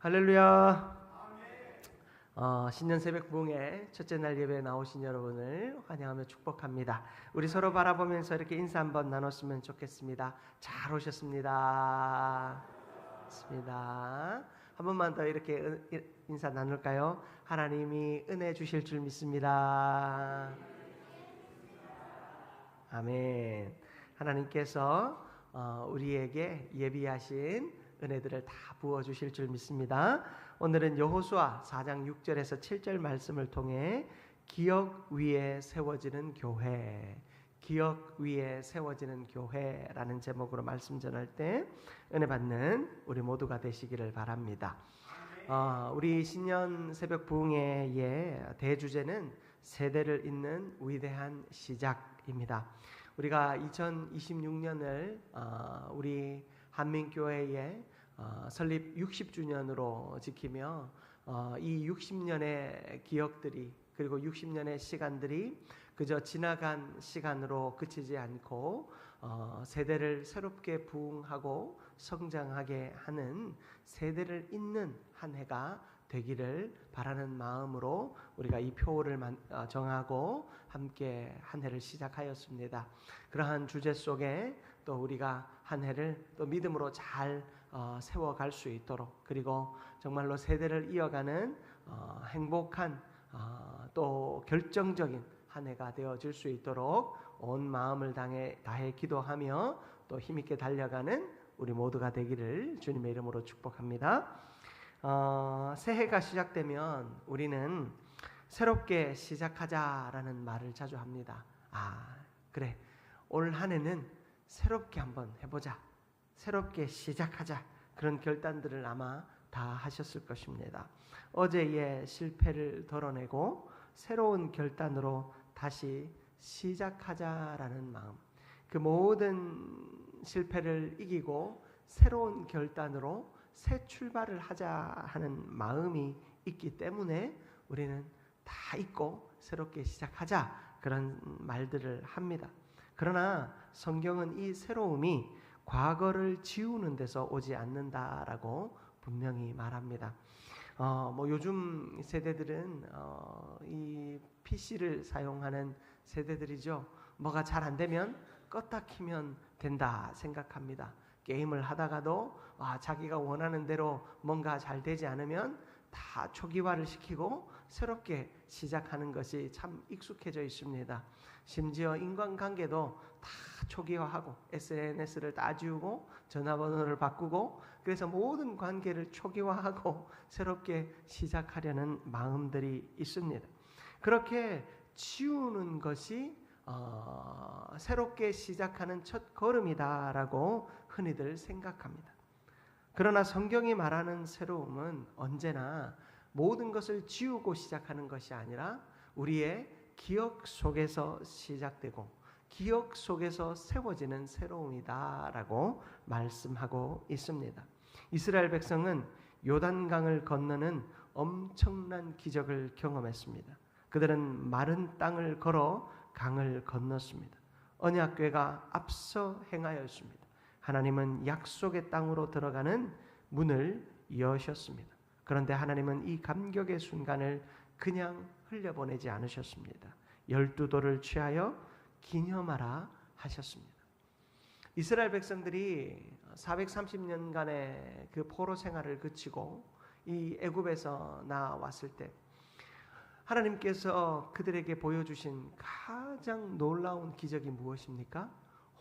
할렐루야. 신년 새벽 부흥의 첫째 날 예배에 나오신 여러분을 환영하며 축복합니다. 우리 서로 바라보면서 이렇게 인사 한번 나눴으면 좋겠습니다. 잘 오셨습니다. 한 번만 더 이렇게 인사 나눌까요? 하나님이 은혜 주실 줄 믿습니다. 아멘. 하나님께서 우리에게 예비하신 은혜들을 다 부어주실 줄 믿습니다. 오늘은 여호수아 4장 6절에서 7절 말씀을 통해 기억 위에 세워지는 교회, 기억 위에 세워지는 교회라는 제목으로 말씀 전할 때 은혜 받는 우리 모두가 되시기를 바랍니다. 우리 신년 새벽 부흥회의 대주제는 세대를 잇는 위대한 시작입니다. 우리가 2026년을 우리 한민교회의 설립 60주년으로 지키며 이 60년의 기억들이 그리고 60년의 시간들이 그저 지나간 시간으로 그치지 않고 세대를 새롭게 부흥하고 성장하게 하는 세대를 잇는 한 해가 되기를 바라는 마음으로 우리가 이 표를 정하고 함께 한 해를 시작하였습니다. 그러한 주제 속에 또 우리가 한 해를 또 믿음으로 잘 세워갈 수 있도록, 그리고 정말로 세대를 이어가는 행복한 또 결정적인 한 해가 되어질 수 있도록 온 마음을 다해 기도하며 또 힘있게 달려가는 우리 모두가 되기를 주님의 이름으로 축복합니다. 새해가 시작되면 우리는 새롭게 시작하자라는 말을 자주 합니다. 그래, 올 한 해는 새롭게 한번 해보자, 새롭게 시작하자, 그런 결단들을 아마 다 하셨을 것입니다. 어제의 실패를 덜어내고 새로운 결단으로 다시 시작하자라는 마음, 그 모든 실패를 이기고 새로운 결단으로 새 출발을 하자 하는 마음이 있기 때문에 우리는 다 잊고 새롭게 시작하자, 그런 말들을 합니다. 그러나 성경은 이 새로움이 과거를 지우는 데서 오지 않는다라고 분명히 말합니다. 요즘 세대들은 이 PC를 사용하는 세대들이죠. 뭐가 잘 안 되면 껐다 키면 된다 생각합니다. 게임을 하다가도 자기가 원하는 대로 뭔가 잘 되지 않으면 다 초기화를 시키고 새롭게 시작하는 것이 참 익숙해져 있습니다. 심지어 인간관계도 다 초기화하고 SNS를 다 지우고 전화번호를 바꾸고, 그래서 모든 관계를 초기화하고 새롭게 시작하려는 마음들이 있습니다. 그렇게 지우는 것이 새롭게 시작하는 첫 걸음이다라고 흔히들 생각합니다. 그러나 성경이 말하는 새로움은 언제나 모든 것을 지우고 시작하는 것이 아니라 우리의 기억 속에서 시작되고 기억 속에서 세워지는 새로움이다라고 말씀하고 있습니다. 이스라엘 백성은 요단강을 건너는 엄청난 기적을 경험했습니다. 그들은 마른 땅을 걸어 강을 건넜습니다. 언약궤가 앞서 행하였습니다. 하나님은 약속의 땅으로 들어가는 문을 여셨습니다. 그런데 하나님은 이 감격의 순간을 그냥 흘려보내지 않으셨습니다. 12도를 취하여 기념하라 하셨습니다. 이스라엘 백성들이 430년간의 그 포로 생활을 그치고 이 애굽에서 나왔을 때 하나님께서 그들에게 보여주신 가장 놀라운 기적이 무엇입니까?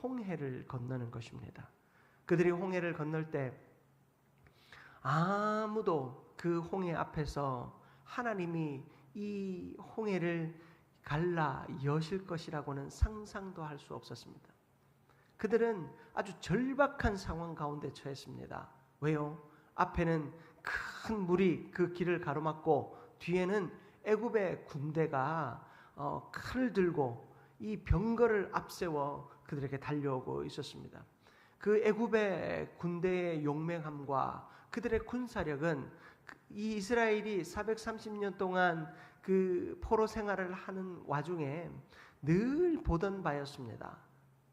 홍해를 건너는 것입니다. 그들이 홍해를 건널 때 아무도 그 홍해 앞에서 하나님이 이 홍해를 갈라 여실 것이라고는 상상도 할 수 없었습니다. 그들은 아주 절박한 상황 가운데 처했습니다. 왜요? 앞에는 큰 물이 그 길을 가로막고 뒤에는 애굽의 군대가 칼을 들고 이 병거를 앞세워 그들에게 달려오고 있었습니다. 그 애굽의 군대의 용맹함과 그들의 군사력은 이 이스라엘이 430년 동안 그 포로 생활을 하는 와중에 늘 보던 바였습니다.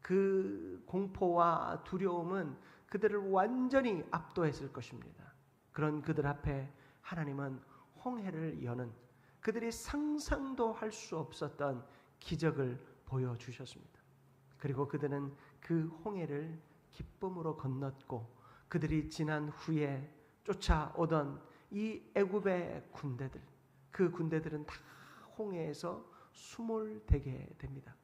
그 공포와 두려움은 그들을 완전히 압도했을 것입니다. 그런 그들 앞에 하나님은 홍해를 여는 그들이 상상도 할 수 없었던 기적을 보여주셨습니다. 그리고 그들은 그 홍해를 기쁨으로 건넜고 그들이 지난 후에 쫓아오던 이 애굽의 군대들, 그 군대들은 다 홍해에서 수몰되게 됩니다.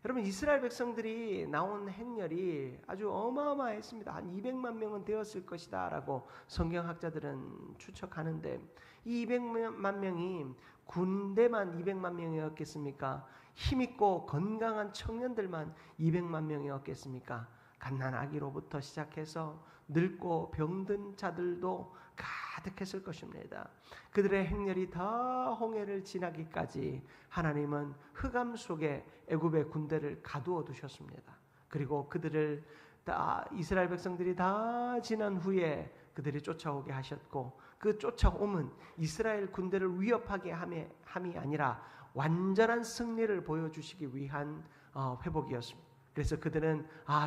여러분, 이스라엘 백성들이 나온 행렬이 아주 어마어마했습니다. 한 200만 명은 되었을 것이다 라고 성경학자들은 추측하는데, 이 200만 명이 군대만 200만 명이었겠습니까? 힘있고 건강한 청년들만 200만 명이었겠습니까? 갓난아기로부터 시작해서 늙고 병든 자들도 가득했을 것입니다. 그들의 행렬이 다 홍해를 지나기까지 하나님은 흑암 속에 애굽의 군대를 가두어 두셨습니다. 그리고 그들을 다 이스라엘 백성들이 다 지난 후에 그들이 쫓아오게 하셨고, 그 쫓아옴은 이스라엘 군대를 위협하게 함이 아니라 완전한 승리를 보여주시기 위한 회복이었습니다. 그래서 그들은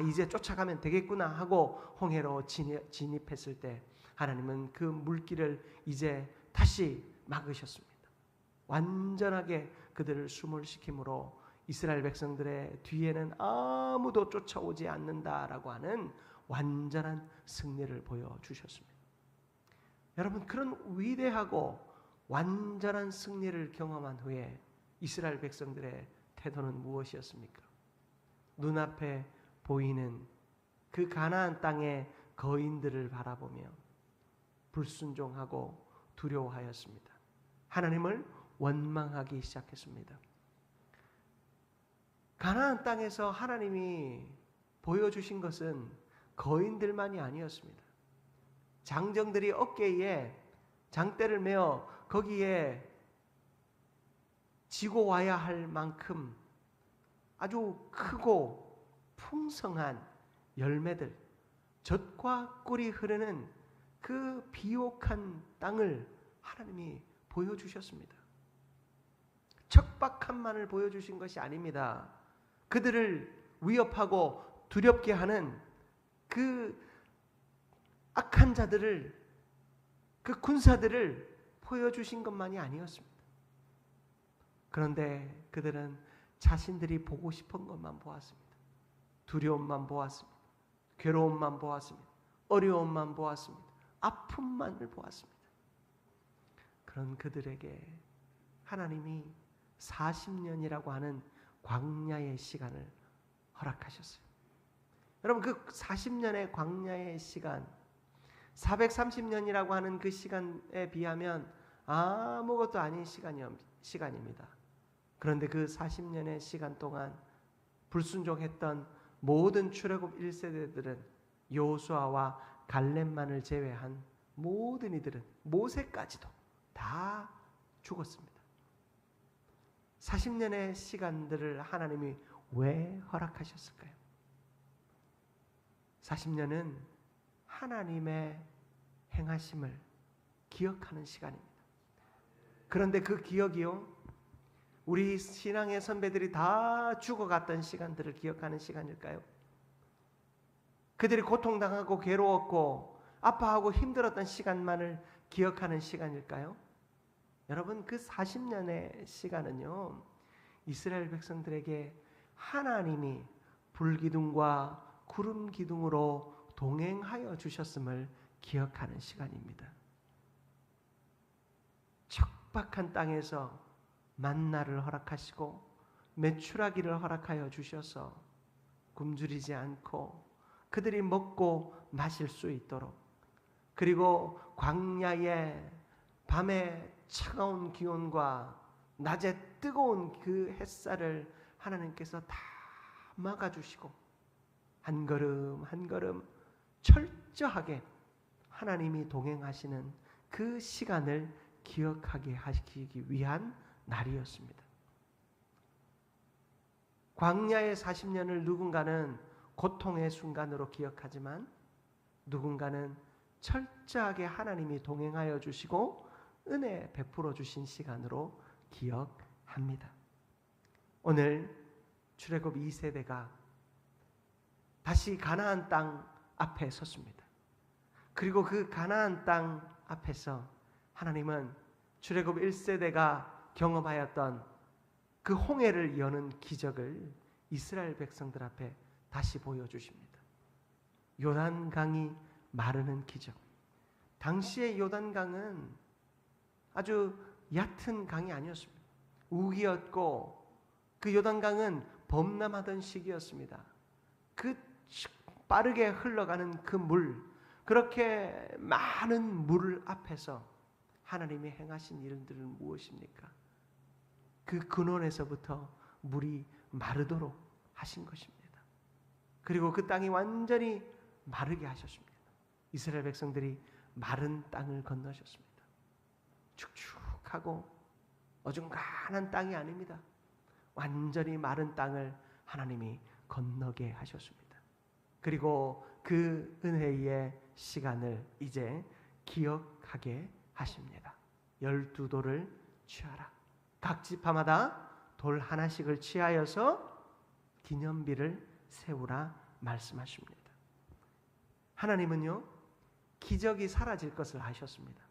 이제 쫓아가면 되겠구나 하고 홍해로 진입했을 때 하나님은 그 물길을 이제 다시 막으셨습니다. 완전하게 그들을 수몰시킴으로 이스라엘 백성들의 뒤에는 아무도 쫓아오지 않는다라고 하는 완전한 승리를 보여주셨습니다. 여러분, 그런 위대하고 완전한 승리를 경험한 후에 이스라엘 백성들의 태도는 무엇이었습니까? 눈앞에 보이는 그 가나안 땅의 거인들을 바라보며 불순종하고 두려워하였습니다. 하나님을 원망하기 시작했습니다. 가나안 땅에서 하나님이 보여주신 것은 거인들만이 아니었습니다. 장정들이 어깨에 장대를 메어 거기에 지고 와야 할 만큼 아주 크고 풍성한 열매들, 젖과 꿀이 흐르는 그 비옥한 땅을 하나님이 보여주셨습니다. 척박함만을 보여주신 것이 아닙니다. 그들을 위협하고 두렵게 하는 그 악한 자들을, 그 군사들을 보여주신 것만이 아니었습니다. 그런데 그들은 자신들이 보고 싶은 것만 보았습니다. 두려움만 보았습니다. 괴로움만 보았습니다. 어려움만 보았습니다. 아픔만을 보았습니다. 그런 그들에게 하나님이 40년이라고 하는 광야의 시간을 허락하셨어요. 여러분, 그 40년의 광야의 시간, 430년이라고 하는 그 시간에 비하면 아무것도 아닌 시간입니다. 그런데 그 40년의 시간 동안 불순종했던 모든 출애굽 1세대들은 여호수아와 갈렙만을 제외한 모든 이들은, 모세까지도 다 죽었습니다. 40년의 시간들을 하나님이 왜 허락하셨을까요? 40년은 하나님의 행하심을 기억하는 시간입니다. 그런데 그 기억이요, 우리 신앙의 선배들이 다 죽어갔던 시간들을 기억하는 시간일까요? 그들이 고통당하고 괴로웠고 아파하고 힘들었던 시간만을 기억하는 시간일까요? 여러분, 그 40년의 시간은요, 이스라엘 백성들에게 하나님이 불기둥과 구름 기둥으로 동행하여 주셨음을 기억하는 시간입니다. 척박한 땅에서 만나를 허락하시고 메추라기를 허락하여 주셔서 굶주리지 않고 그들이 먹고 마실 수 있도록, 그리고 광야의 밤에 차가운 기온과 낮에 뜨거운 그 햇살을 하나님께서 다 막아주시고 한 걸음 한 걸음 철저하게 하나님이 동행하시는 그 시간을 기억하게 하시기 위한 날이었습니다. 광야의 40년을 누군가는 고통의 순간으로 기억하지만 누군가는 철저하게 하나님이 동행하여 주시고 은혜 베풀어 주신 시간으로 기억합니다. 오늘 출애굽 2세대가 다시 가나안 땅 앞에 섰습니다. 그리고 그 가나안 땅 앞에서 하나님은 출애굽 1세대가 경험하였던 그 홍해를 여는 기적을 이스라엘 백성들 앞에 다시 보여주십니다. 요단강이 마르는 기적. 당시의 요단강은 아주 얕은 강이 아니었습니다. 우기였고 그 요단강은 범람하던 시기였습니다. 그 빠르게 흘러가는 그 물, 그렇게 많은 물 앞에서 하나님이 행하신 일들은 무엇입니까? 그 근원에서부터 물이 마르도록 하신 것입니다. 그리고 그 땅이 완전히 마르게 하셨습니다. 이스라엘 백성들이 마른 땅을 건너셨습니다. 축축하고 어중간한 땅이 아닙니다. 완전히 마른 땅을 하나님이 건너게 하셨습니다. 그리고 그 은혜의 시간을 이제 기억하게 하십니다. 12돌을 취하라. 각 지파마다 돌 하나씩을 취하여서 기념비를 세우라 말씀하십니다. 하나님은요, 기적이 사라질 것을 아셨습니다.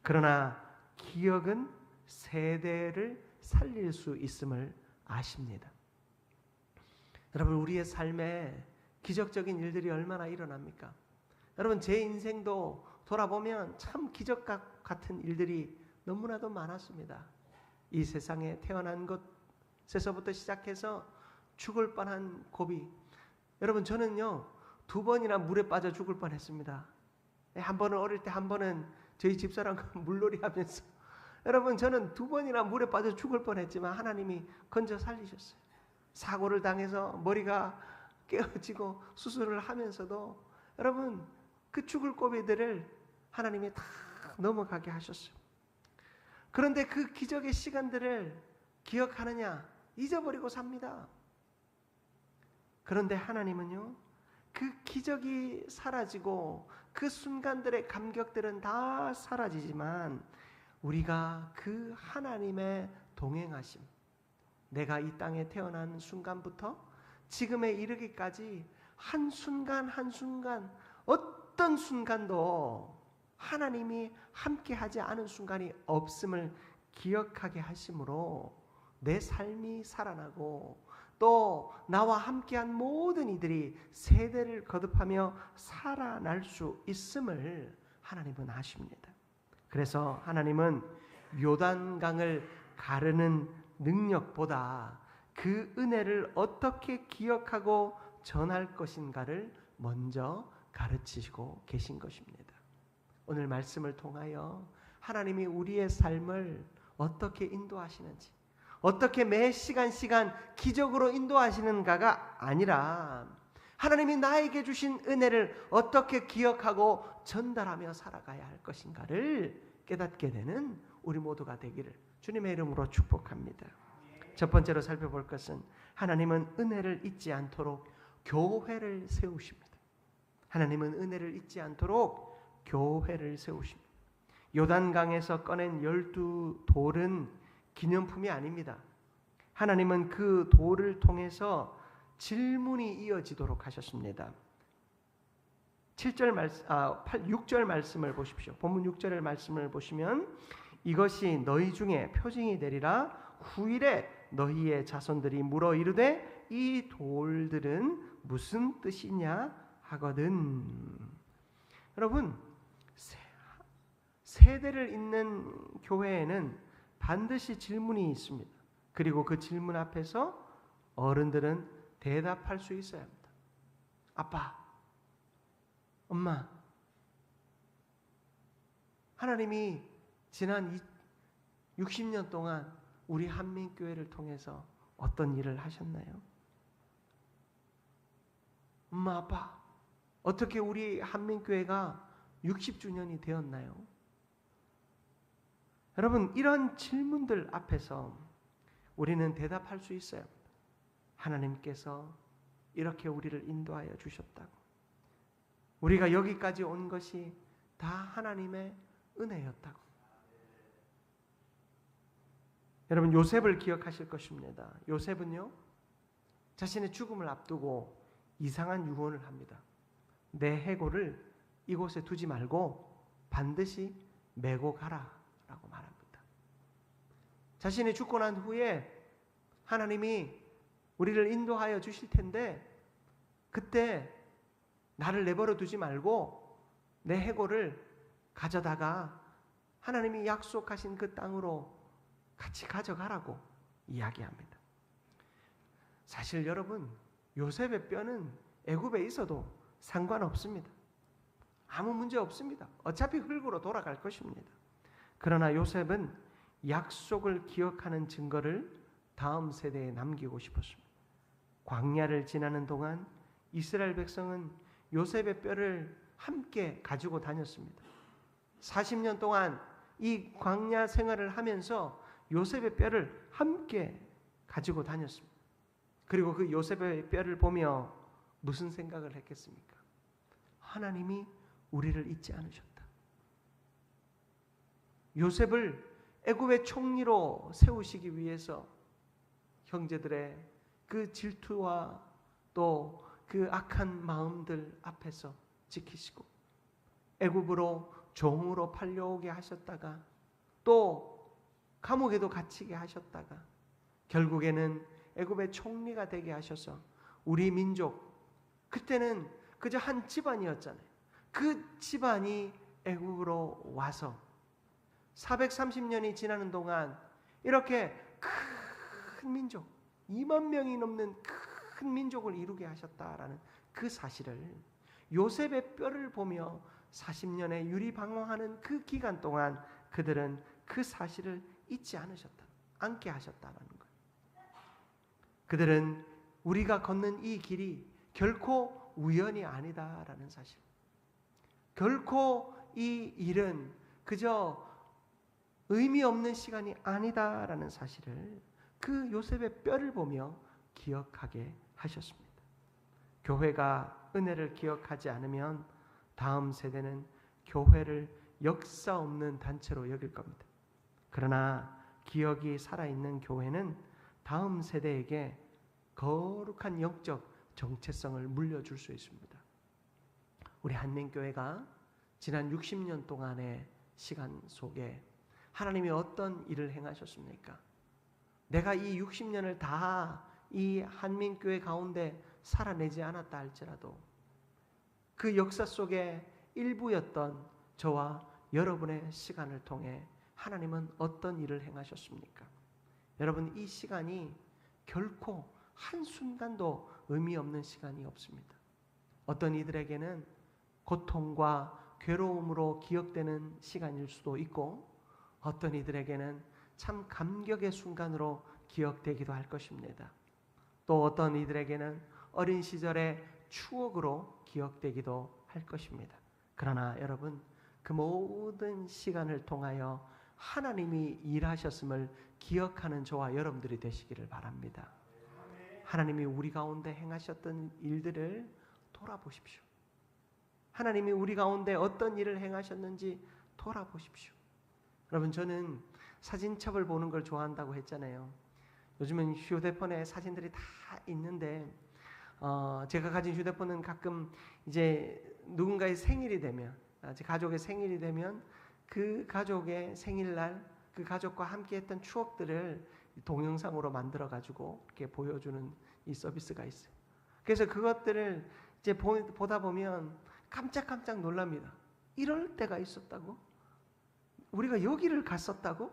그러나 기억은 세대를 살릴 수 있음을 아십니다. 여러분, 우리의 삶에 기적적인 일들이 얼마나 일어납니까? 여러분, 제 인생도 돌아보면 참 기적 같은 일들이 너무나도 많았습니다. 이 세상에 태어난 것에서부터 시작해서 죽을 뻔한 고비. 여러분, 저는요 2번이나 물에 빠져 죽을 뻔했습니다. 한 번은 어릴 때, 한 번은 저희 집사람과 물놀이 하면서. 여러분, 저는 2번이나 물에 빠져 죽을 뻔했지만 하나님이 건져 살리셨어요. 사고를 당해서 머리가 깨어지고 수술을 하면서도 여러분, 그 죽을 고비들을 하나님이 다 넘어가게 하셨어요. 그런데 그 기적의 시간들을 기억하느냐? 잊어버리고 삽니다. 그런데 하나님은요, 그 기적이 사라지고 그 순간들의 감격들은 다 사라지지만 우리가 그 하나님의 동행하심, 내가 이 땅에 태어난 순간부터 지금에 이르기까지 한순간 한순간, 어떤 순간도 하나님이 함께하지 않은 순간이 없음을 기억하게 하심으로 내 삶이 살아나고 또 나와 함께한 모든 이들이 세대를 거듭하며 살아날 수 있음을 하나님은 아십니다. 그래서 하나님은 요단강을 가르는 능력보다 그 은혜를 어떻게 기억하고 전할 것인가를 먼저 가르치시고 계신 것입니다. 오늘 말씀을 통하여 하나님이 우리의 삶을 어떻게 인도하시는지, 어떻게 매 시간 기적으로 인도하시는가가 아니라 하나님이 나에게 주신 은혜를 어떻게 기억하고 전달하며 살아가야 할 것인가를 깨닫게 되는 우리 모두가 되기를 주님의 이름으로 축복합니다. 첫 번째로 살펴볼 것은 하나님은 은혜를 잊지 않도록 교회를 세우십니다. 하나님은 은혜를 잊지 않도록 교회를 세우십니다. 요단강에서 꺼낸 12돌은 기념품이 아닙니다. 하나님은 그 돌을 통해서 질문이 이어지도록 하셨습니다. 6절 말씀을 보십시오. 본문 6절의 말씀을 보시면 이것이 너희 중에 표징이 되리라. 후일에 너희의 자손들이 물어 이르되 이 돌들은 무슨 뜻이냐 하거든. 여러분, 세대를 잇는 교회에는 반드시 질문이 있습니다. 그리고 그 질문 앞에서 어른들은 대답할 수 있어야 합니다. 아빠, 엄마, 하나님이 지난 60년 동안 우리 한민교회를 통해서 어떤 일을 하셨나요? 엄마, 아빠, 어떻게 우리 한민교회가 60주년이 되었나요? 여러분, 이런 질문들 앞에서 우리는 대답할 수 있어요. 하나님께서 이렇게 우리를 인도하여 주셨다고. 우리가 여기까지 온 것이 다 하나님의 은혜였다고. 여러분, 요셉을 기억하실 것입니다. 요셉은요, 자신의 죽음을 앞두고 이상한 유언을 합니다. 내 해골을 이곳에 두지 말고 반드시 메고 가라라고 말합니다. 자신이 죽고 난 후에 하나님이 우리를 인도하여 주실 텐데 그때 나를 내버려 두지 말고 내 해골을 가져다가 하나님이 약속하신 그 땅으로 같이 가져가라고 이야기합니다. 사실 여러분, 요셉의 뼈는 애굽에 있어도 상관없습니다. 아무 문제 없습니다. 어차피 흙으로 돌아갈 것입니다. 그러나 요셉은 약속을 기억하는 증거를 다음 세대에 남기고 싶었습니다. 광야를 지나는 동안 이스라엘 백성은 요셉의 뼈를 함께 가지고 다녔습니다. 40년 동안 이 광야 생활을 하면서 요셉의 뼈를 함께 가지고 다녔습니다. 그리고 그 요셉의 뼈를 보며 무슨 생각을 했겠습니까? 하나님이 우리를 잊지 않으셨다. 요셉을 애굽의 총리로 세우시기 위해서 형제들의 그 질투와 또 그 악한 마음들 앞에서 지키시고 애굽으로 종으로 팔려오게 하셨다가 또 감옥에도 갇히게 하셨다가 결국에는 애굽의 총리가 되게 하셔서 우리 민족, 그때는 그저 한 집안이었잖아요. 그 집안이 애굽으로 와서 430년이 지나는 동안 이렇게 큰 민족, 2만 명이 넘는 큰 민족을 이루게 하셨다라는 그 사실을 요셉의 뼈를 보며 40년의 유리방황하는 그 기간 동안 그들은 그 사실을 잊지 않게 하셨다는 거예요. 그들은 우리가 걷는 이 길이 결코 우연이 아니다라는 사실, 결코 이 일은 그저 의미 없는 시간이 아니다라는 사실을 그 요셉의 뼈를 보며 기억하게 하셨습니다. 교회가 은혜를 기억하지 않으면 다음 세대는 교회를 역사 없는 단체로 여길 겁니다. 그러나 기억이 살아있는 교회는 다음 세대에게 거룩한 영적 정체성을 물려줄 수 있습니다. 우리 한민교회가 지난 60년 동안의 시간 속에 하나님이 어떤 일을 행하셨습니까? 내가 이 60년을 다 이 한민교회 가운데 살아내지 않았다 할지라도 그 역사 속에 일부였던 저와 여러분의 시간을 통해 하나님은 어떤 일을 행하셨습니까? 여러분, 이 시간이 결코 한순간도 의미 없는 시간이 없습니다. 어떤 이들에게는 고통과 괴로움으로 기억되는 시간일 수도 있고 어떤 이들에게는 참 감격의 순간으로 기억되기도 할 것입니다. 또 어떤 이들에게는 어린 시절의 추억으로 기억되기도 할 것입니다. 그러나 여러분, 그 모든 시간을 통하여 하나님이 일하셨음을 기억하는 저와 여러분들이 되시기를 바랍니다. 하나님이 우리 가운데 행하셨던 일들을 돌아보십시오. 하나님이 우리 가운데 어떤 일을 행하셨는지 돌아보십시오. 여러분, 저는 사진첩을 보는 걸 좋아한다고 했잖아요. 요즘은 휴대폰에 사진들이 다 있는데 제가 가진 휴대폰은 가끔 이제 누군가의 생일이 되면, 제 가족의 생일이 되면 그 가족의 생일날 그 가족과 함께 했던 추억들을 동영상으로 만들어 가지고 이렇게 보여주는 이 서비스가 있어요. 그래서 그것들을 이제 보다 보면 깜짝깜짝 놀랍니다. 이럴 때가 있었다고? 우리가 여기를 갔었다고?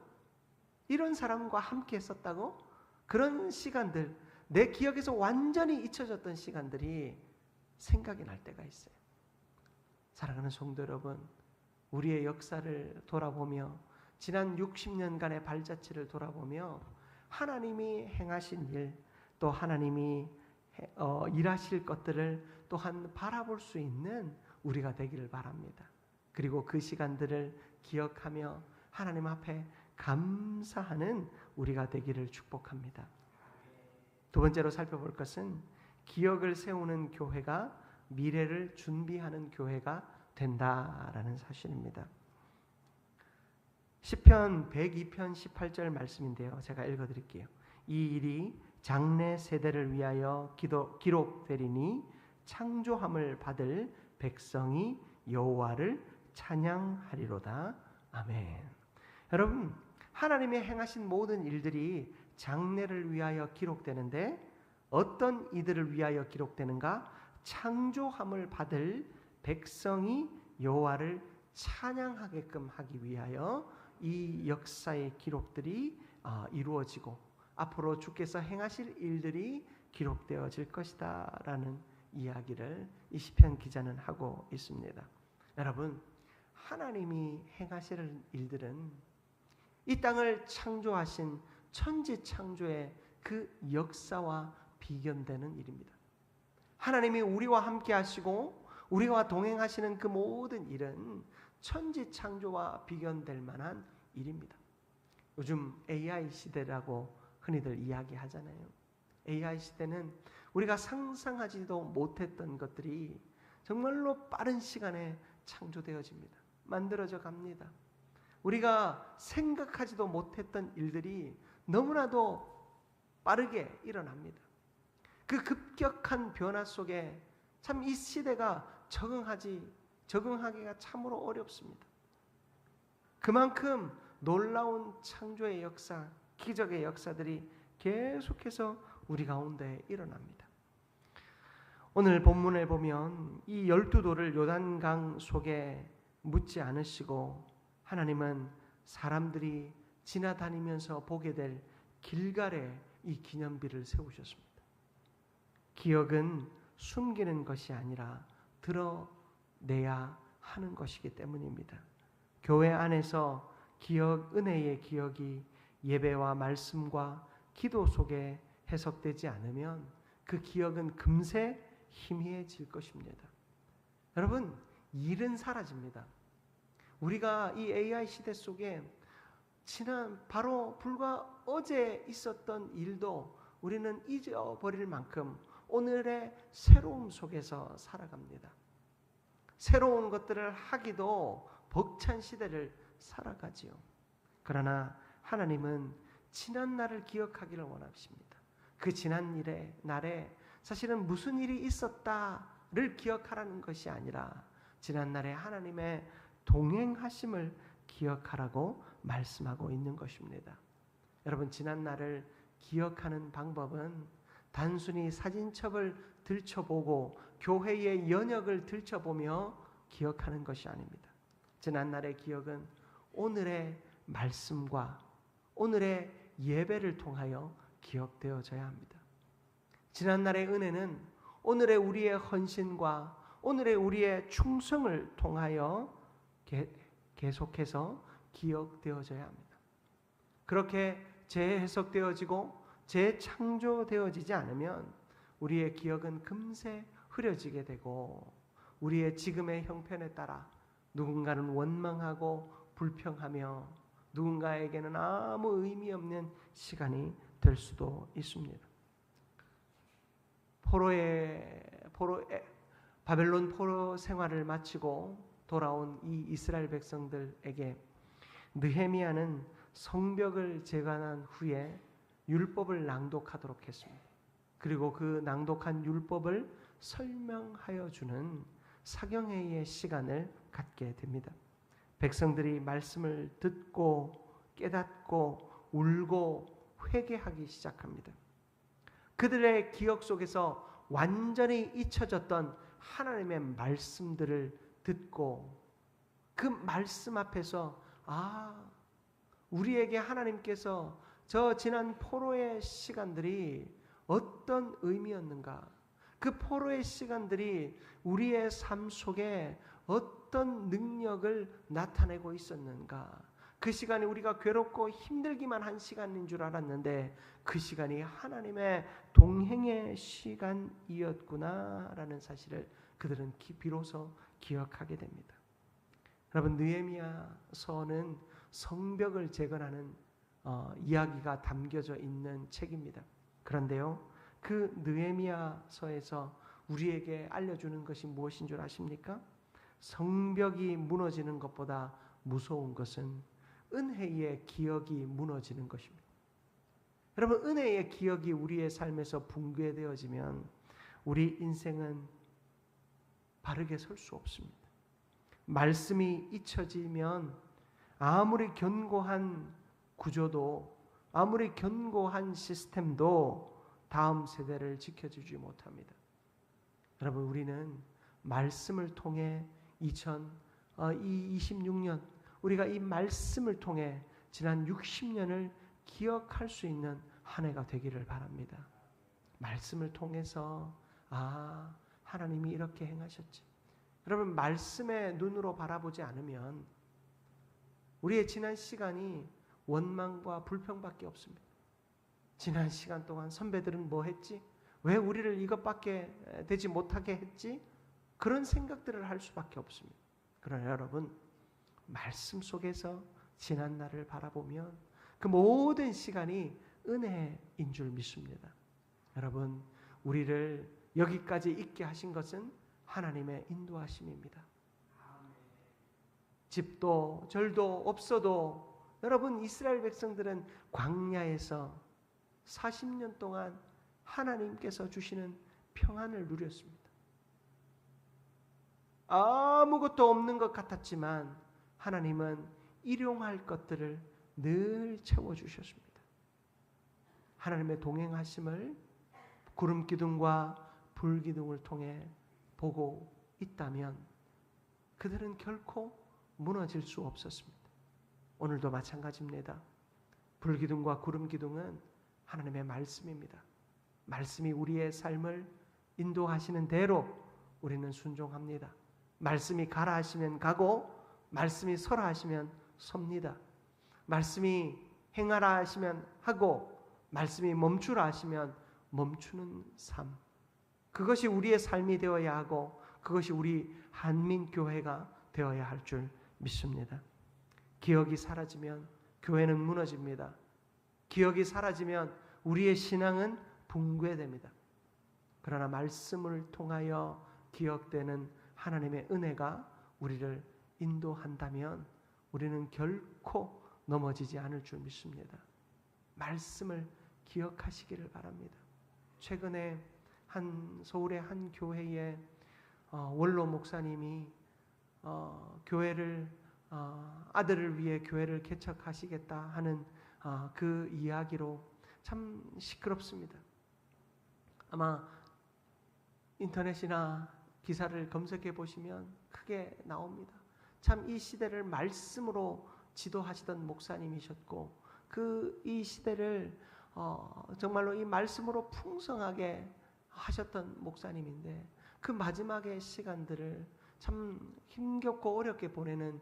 이런 사람과 함께 했었다고? 그런 시간들, 내 기억에서 완전히 잊혀졌던 시간들이 생각이 날 때가 있어요. 사랑하는 성도 여러분, 우리의 역사를 돌아보며 지난 60년간의 발자취를 돌아보며 하나님이 행하신 일, 또 하나님이 일하실 것들을 또한 바라볼 수 있는 우리가 되기를 바랍니다. 그리고 그 시간들을 기억하며 하나님 앞에 감사하는 우리가 되기를 축복합니다. 두 번째로 살펴볼 것은 기억을 세우는 교회가 미래를 준비하는 교회가 된다라는 사실입니다. 시편 102편 18절 말씀인데요. 제가 읽어드릴게요. 이 일이 장래 세대를 위하여 기록되리니 창조함을 받을 백성이 여호와를 찬양하리로다. 아멘. 여러분, 하나님이 행하신 모든 일들이 장래를 위하여 기록되는데 어떤 이들을 위하여 기록되는가? 창조함을 받을 백성이 여호와를 찬양하게끔 하기 위하여 이 역사의 기록들이 이루어지고 앞으로 주께서 행하실 일들이 기록되어질 것이다 라는 이야기를 이 시편 기자는 하고 있습니다. 여러분, 하나님이 행하실 일들은 이 땅을 창조하신 천지창조의 그 역사와 비견되는 일입니다. 하나님이 우리와 함께 하시고 우리와 동행하시는 그 모든 일은 천지창조와 비견될 만한 일입니다. 요즘 AI 시대라고 흔히들 이야기하잖아요. AI 시대는 우리가 상상하지도 못했던 것들이 정말로 빠른 시간에 창조되어집니다. 만들어져 갑니다. 우리가 생각하지도 못했던 일들이 너무나도 빠르게 일어납니다. 그 급격한 변화 속에 참 이 시대가 적응하기가 참으로 어렵습니다. 그만큼 놀라운 창조의 역사, 기적의 역사들이 계속해서 우리 가운데 일어납니다. 오늘 본문에 보면 이 12돌을 요단강 속에 묻지 않으시고 하나님은 사람들이 지나다니면서 보게 될 길갈에 이 기념비를 세우셨습니다. 기억은 숨기는 것이 아니라 드러내야 하는 것이기 때문입니다. 교회 안에서 기억, 은혜의 기억이 예배와 말씀과 기도 속에 해석되지 않으면 그 기억은 금세 희미해질 것입니다. 여러분, 일은 사라집니다. 우리가 이 AI 시대 속에 바로 불과 어제 있었던 일도 우리는 잊어버릴 만큼 오늘의 새로움 속에서 살아갑니다. 새로운 것들을 하기도 벅찬 시대를 살아가지요. 그러나 하나님은 지난 날을 기억하기를 원하십니다. 그 지난 날에 사실은 무슨 일이 있었다를 기억하라는 것이 아니라 지난 날에 하나님의 동행하심을 기억하라고 말씀하고 있는 것입니다. 여러분, 지난 날을 기억하는 방법은 단순히 사진첩을 들춰보고 교회의 연역을 들춰보며 기억하는 것이 아닙니다. 지난 날의 기억은 오늘의 말씀과 오늘의 예배를 통하여 기억되어져야 합니다. 지난 날의 은혜는 오늘의 우리의 헌신과 오늘의 우리의 충성을 통하여 계속해서 기억되어져야 합니다. 그렇게 재해석되어지고 재창조되어지지 않으면 우리의 기억은 금세 흐려지게 되고 우리의 지금의 형편에 따라 누군가는 원망하고 불평하며 누군가에게는 아무 의미 없는 시간이 될 수도 있습니다. 바벨론 포로 생활을 마치고 돌아온 이 이스라엘 백성들에게 느헤미야는 성벽을 재건한 후에 율법을 낭독하도록 했습니다. 그리고 그 낭독한 율법을 설명하여 주는 사경회의의 시간을 갖게 됩니다. 백성들이 말씀을 듣고 깨닫고 울고 회개하기 시작합니다. 그들의 기억 속에서 완전히 잊혀졌던 하나님의 말씀들을 듣고 그 말씀 앞에서 우리에게 하나님께서 저 지난 포로의 시간들이 어떤 의미였는가, 그 포로의 시간들이 우리의 삶 속에 어떤 능력을 나타내고 있었는가, 그 시간이 우리가 괴롭고 힘들기만 한 시간인 줄 알았는데 그 시간이 하나님의 동행의 시간이었구나라는 사실을 그들은 비로소 기억하게 됩니다. 여러분, 느헤미야서는 성벽을 재건하는 이야기가 담겨져 있는 책입니다. 그런데요, 그 느헤미야서에서 우리에게 알려주는 것이 무엇인 줄 아십니까? 성벽이 무너지는 것보다 무서운 것은 은혜의 기억이 무너지는 것입니다. 여러분, 은혜의 기억이 우리의 삶에서 붕괴되어지면 우리 인생은 바르게 설 수 없습니다. 말씀이 잊혀지면 아무리 견고한 구조도, 아무리 견고한 시스템도 다음 세대를 지켜주지 못합니다. 여러분, 우리는 말씀을 통해 2026년 우리가 이 말씀을 통해 지난 60년을 기억할 수 있는 한 해가 되기를 바랍니다. 말씀을 통해서 하나님이 이렇게 행하셨지. 여러분, 말씀의 눈으로 바라보지 않으면 우리의 지난 시간이 원망과 불평밖에 없습니다. 지난 시간 동안 선배들은 뭐 했지? 왜 우리를 이것밖에 되지 못하게 했지? 그런 생각들을 할 수밖에 없습니다. 그러나 여러분, 말씀 속에서 지난 날을 바라보면 그 모든 시간이 은혜인 줄 믿습니다. 여러분, 우리를 여기까지 있게 하신 것은 하나님의 인도하심입니다. 집도 절도 없어도 여러분, 이스라엘 백성들은 광야에서 40년 동안 하나님께서 주시는 평안을 누렸습니다. 아무것도 없는 것 같았지만 하나님은 일용할 것들을 늘 채워주셨습니다. 하나님의 동행하심을 구름 기둥과 불 기둥을 통해 보고 있다면 그들은 결코 무너질 수 없었습니다. 오늘도 마찬가지입니다. 불 기둥과 구름 기둥은 하나님의 말씀입니다. 말씀이 우리의 삶을 인도하시는 대로 우리는 순종합니다. 말씀이 가라 하시면 가고, 말씀이 서라 하시면 섭니다. 말씀이 행하라 하시면 하고, 말씀이 멈추라 하시면 멈추는 삶. 그것이 우리의 삶이 되어야 하고, 그것이 우리 한민교회가 되어야 할 줄 믿습니다. 기억이 사라지면 교회는 무너집니다. 기억이 사라지면 우리의 신앙은 붕괴됩니다. 그러나 말씀을 통하여 기억되는 하나님의 은혜가 우리를 인도한다면 우리는 결코 넘어지지 않을 줄 믿습니다. 말씀을 기억하시기를 바랍니다. 최근에 서울의 한 교회에 원로 목사님이 교회를 아들을 위해 교회를 개척하시겠다 하는 그 이야기로 참 시끄럽습니다. 아마 인터넷이나 기사를 검색해 보시면 크게 나옵니다. 참 이 시대를 말씀으로 지도하시던 목사님이셨고, 이 시대를 정말로 이 말씀으로 풍성하게 하셨던 목사님인데, 그 마지막의 시간들을 참 힘겹고 어렵게 보내는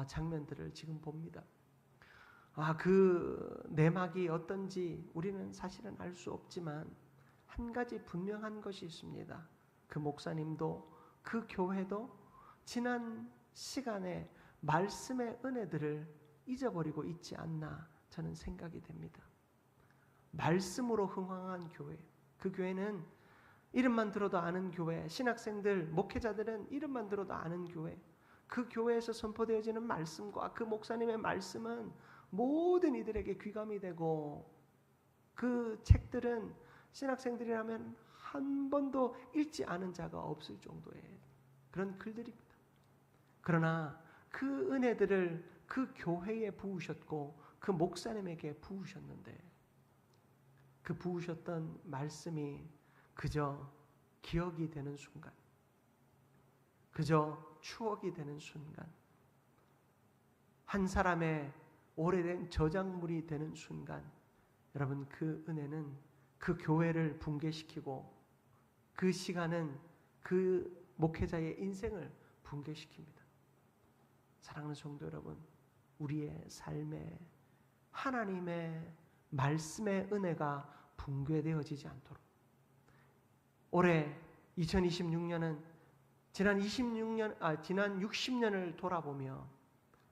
장면들을 지금 봅니다. 그 내막이 어떤지 우리는 사실은 알 수 없지만 한 가지 분명한 것이 있습니다. 그 목사님도 그 교회도 지난 시간에 말씀의 은혜들을 잊어버리고 있지 않나 저는 생각이 됩니다. 말씀으로 흥황한 교회, 그 교회는 이름만 들어도 아는 교회, 신학생들, 목회자들은 이름만 들어도 아는 교회, 그 교회에서 선포되어지는 말씀과 그 목사님의 말씀은 모든 이들에게 귀감이 되고, 그 책들은 신학생들이라면 한 번도 읽지 않은 자가 없을 정도의 그런 글들입니다. 그러나 그 은혜들을 그 교회에 부으셨고 그 목사님에게 부으셨는데, 그 부으셨던 말씀이 그저 기억이 되는 순간, 그저 추억이 되는 순간, 한 사람의 오래된 저작물이 되는 순간, 여러분, 그 은혜는 그 교회를 붕괴시키고 그 시간은 그 목회자의 인생을 붕괴시킵니다. 사랑하는 성도 여러분, 우리의 삶에 하나님의 말씀의 은혜가 붕괴되어지지 않도록, 올해 2026년은 지난 60년을 돌아보며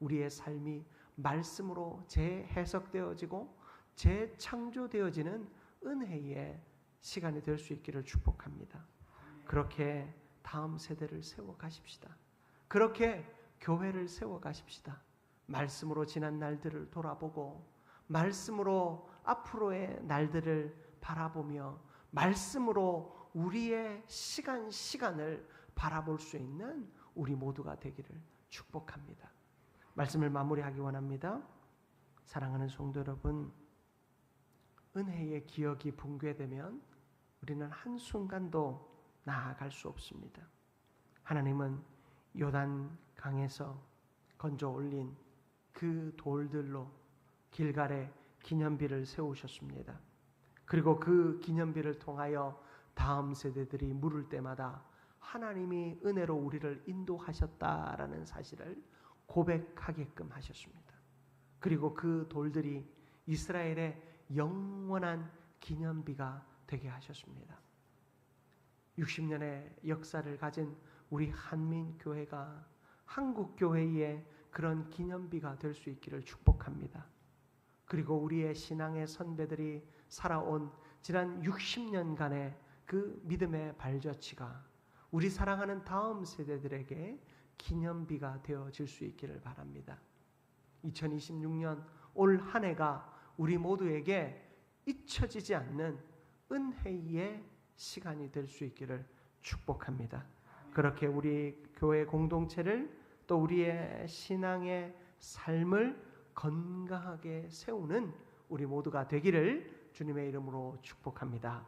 우리의 삶이 말씀으로 재해석되어지고 재창조되어지는 은혜의 시간이 될 수 있기를 축복합니다. 그렇게 다음 세대를 세워가십시다. 그렇게 교회를 세워가십시다. 말씀으로 지난 날들을 돌아보고 말씀으로 앞으로의 날들을 바라보며 말씀으로 우리의 시간을 바라볼 수 있는 우리 모두가 되기를 축복합니다. 말씀을 마무리하기 원합니다. 사랑하는 성도 여러분, 은혜의 기억이 붕괴되면 우리는 한순간도 나아갈 수 없습니다. 하나님은 요단 강에서 건져 올린 그 돌들로 길갈에 기념비를 세우셨습니다. 그리고 그 기념비를 통하여 다음 세대들이 물을 때마다 하나님이 은혜로 우리를 인도하셨다라는 사실을 고백하게끔 하셨습니다. 그리고 그 돌들이 이스라엘의 영원한 기념비가 되게 하셨습니다. 60년의 역사를 가진 우리 한민교회가 한국교회의 그런 기념비가 될 수 있기를 축복합니다. 그리고 우리의 신앙의 선배들이 살아온 지난 60년간의 그 믿음의 발자취가 우리 사랑하는 다음 세대들에게 기념비가 되어질 수 있기를 바랍니다. 2026년 올 한 해가 우리 모두에게 잊혀지지 않는 은혜의 시간이 될 수 있기를 축복합니다. 그렇게 우리 교회 공동체를 또 우리의 신앙의 삶을 건강하게 세우는 우리 모두가 되기를 주님의 이름으로 축복합니다.